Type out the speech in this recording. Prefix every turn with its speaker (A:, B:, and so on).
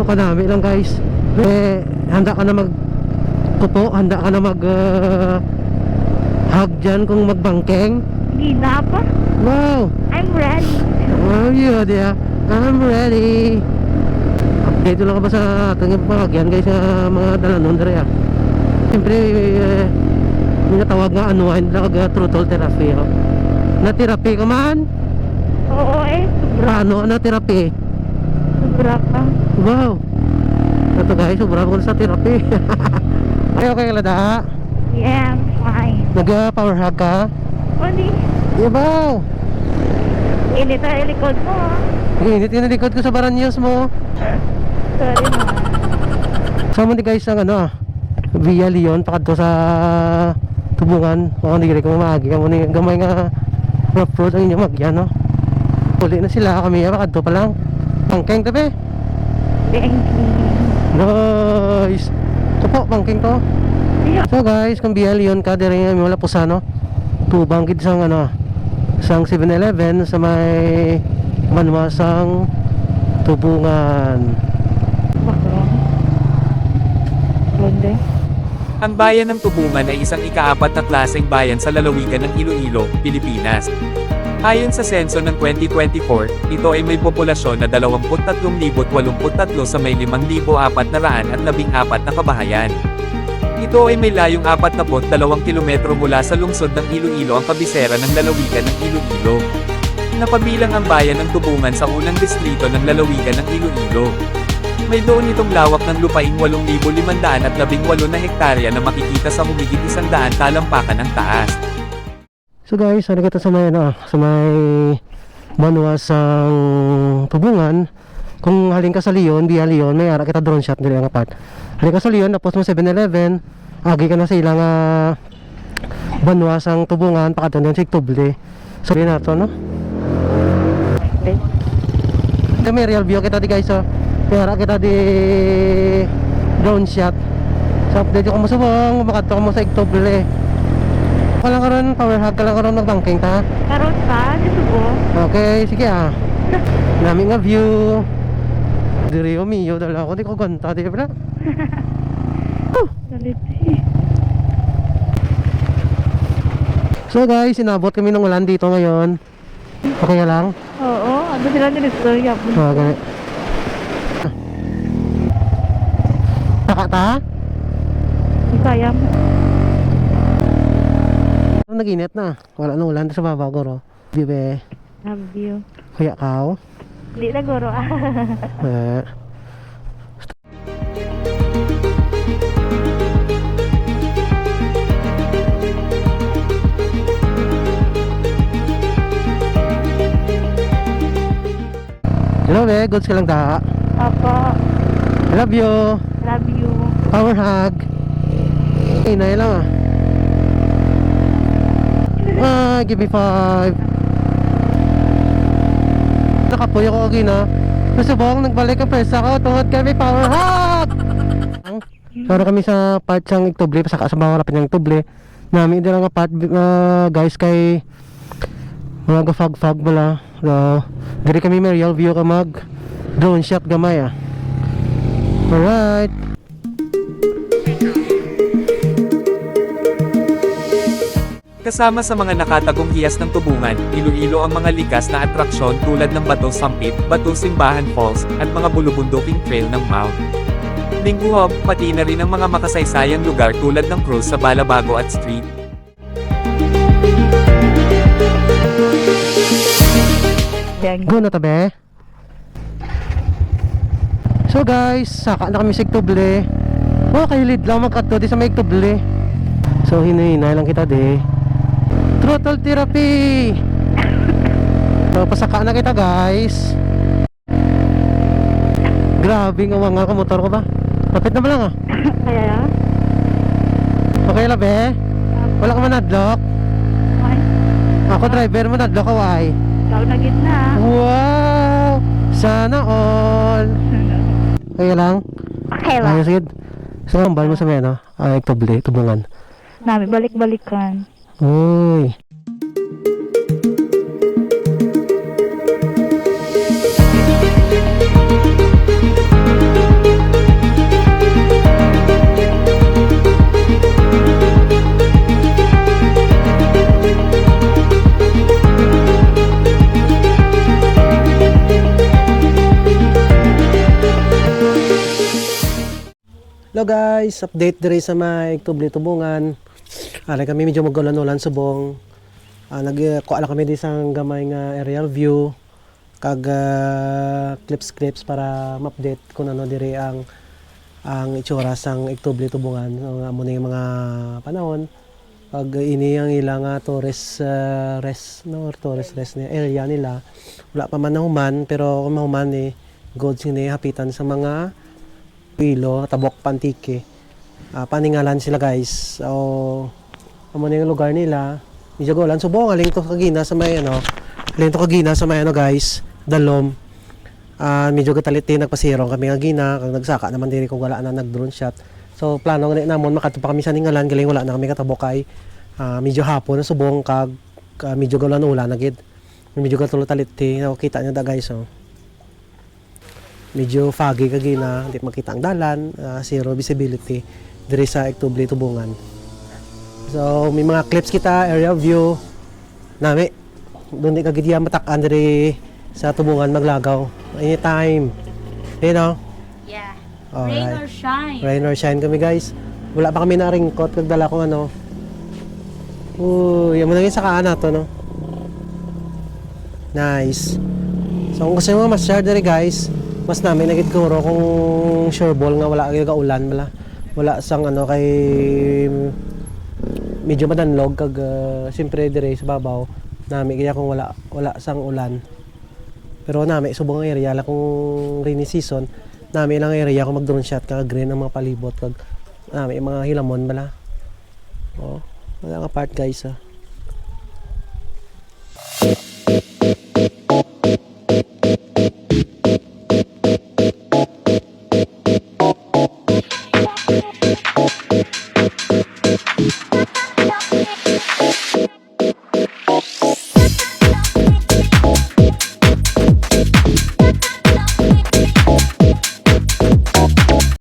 A: kadami lang guys. Handa ka na magkupo, handa ka na hug dyan kung magbangkeng.
B: Hindi na pa.
A: Wow.
B: I'm ready.
A: Oh yeah, yeah. I'm ready. Update lang ka ba sa ating pagyan guys sa mga dalanon dere ah. Siyempre may natawag nga anuhan lang throttle therapy oh. Na therapy ka man?
B: Oo sobra.
A: Ano therapy?
B: Sobra ka.
A: Wow. Ito guys, sobra ko na sa therapy. Ay okay lada.
B: Yeah, I'm fine.
A: Nag-power hug ka?
B: Pwede.
A: Yeah, wow.
B: Init na yung likod mo.
A: Init yung likod ko sa baranyos mo.
B: Sorry na.
A: Sama ni guys ang Via Leon pakadto sa Tubungan. O hindi ko maagi kamo ni gamay nga rough road ang inyo magyan no. Uli na sila kami pakadto pa lang. Pangkeng tabi.
B: Thank you.
A: Nice. Kupo pangkeng to.
B: Yeah.
A: So guys, kung Via Leon ka dire nga wala po sa Tubang gid sang sang 7-Eleven sa may Manwasang Tubungan.
B: Baklang. Bonde.
C: Ang bayan ng Tubungan ay isang ika-4 na klaseng bayan sa lalawigan ng Iloilo, Pilipinas. Ayon sa senso ng 2024, ito ay may populasyon na 23,083 sa may 5,414 na kabahayan. Ito ay may layong 42 kilometro mula sa lungsod ng Iloilo ang kabisera ng lalawigan ng Iloilo. Napabilang ang bayan ng Tubungan sa unang distrito ng lalawigan ng Iloilo. May doon itong lawak ng lupaing 8,518 na hektarya na makikita sa humigit 100 talampakan ng taas.
A: So guys, ano kita sa may sa may Manwasang Tubungan. Kung halin ka sa Leon, Via Leon, may ara kita drone shot nila nga part. Halin ka sa Leon, tapos mo 7-Eleven, agi ka na sa ilang Manwasang Tubungan, pakadto din sa Tuble. Sabihin nato no?
B: Okay.
A: May real view kita di guys so. Kaya kita di drone shot. So update ko mo subong, makadto mo sa Tuble. Kala ka ron, power hug ka lang ron magbangking ta.
B: Karon pa, disubo.
A: Okay, sige Nami nga view. Diri o miyo dala ko di ko ganta di ba?
B: Saliti.
A: So guys, inabot kami ng ulan dito ngayon. Okay na lang?
B: Oo, ano sila nilistorya po.
A: Okay. Takata?
B: Hindi kaya mo.
A: Nag-init na. Wala nang ulan sa baba ko ro. Bibe.
B: Love you.
A: Kaya kao.
B: Hindi na guro
A: Eh. Hello be, goods ka lang da.
B: Papa,
A: I love you.
B: love you.
A: Power hug. Okay, na lang give me 5. Nakapuyo ko again Masubong, nagbalik ang pesa ko. Tungod kami, power hug. Saro kami sa part sang Tuble, pasaka sa mga rapin ng Tuble. Nami din nga part guys kay mga gafag-fag bala. So, diri kami may real view ka mag drone shot gamay Alright.
C: Kasama sa mga nakatagong hiyas ng Tubungan, Iloilo ang mga likas na atraksyon tulad ng Bato Sampit, Bato Simbahan Falls, at mga bulubunduking trail ng Mount Lingguhob, pati na rin ang mga makasaysayang lugar tulad ng cruise sa Balabago at Street.
A: Go na tabi. So guys, saka na kami sa Tuble. Kailid lang magkato di sa may Tuble. So hinay lang kita di. Throttle therapy. So pasaka na kita guys. Grabe nga mga motor ko ba. Lapit na ba lang
B: Kaya
A: Okay la be. Wala ka man nadlock.
B: Ay,
A: Ako driver mo nadlock ka why.
B: ikaw na gitna.
A: Wow. Sana all. Okay lang.
B: Okay lang.
A: Ayos yun. So ang bal mo sa mena ay Tuble, Tubungan.
B: Nami, balik-balikan.
A: Uy. Hello guys, update diri sa may Tubli Tubungan. Kami medyo magulan-ulan subong. Nagkuha lang kami di sang gamay nga aerial view kag clips para ma-update kung ano diri ang itsura sang Tubli Tubungan. So, amo na yung mga panahon pag ini ang ilang tourist rest na area nila. Wala pa man nahuman pero kung mahuman good sini hapitan sa mga Pilo, Tabok, Pantike. Paningalan sila guys. So, amo na yung lugar nila. Medyo golan. Subong, aling to kagina sa may guys. Dalom. Medyo katalitin nagpasirong kami nga gina. Kag nagsaka naman diri kung wala na nag-drone shot. So, plano nga namon makatupa kami sa ningalan. Galing wala na kami katabokay. Medyo hapon na subong kag medyo golan ulan na gid. Medyo katulot-taliti. Kita niyo da guys. Oh. Medyo foggy kagina, hindi makita ang dalan, zero visibility diri sa Tubli Tubungan. So may mga clips kita, area view nami. Doon di kagid matakan diri sa Tubungan maglagaw. Anytime. You know?
B: Yeah.
A: Alright.
B: Rain or shine.
A: Rain or shine kami guys. Wala pa kami na ringkot kag dala kong ano. Yan mo na sa kaana to no. Nice. So kung gusto mo mas-share diri guys, mas namin nagiguro kung sure ball nga wala kay kaulan wala sang ano kay medyo madanlog kag siyempre dire sa babaw nami kaya kung wala sang ulan pero nami subong ang area la kung rainy season nami lang area kung mag drone shot kag green ang mga palibot kag nami mga hilamon bala wala nga part guys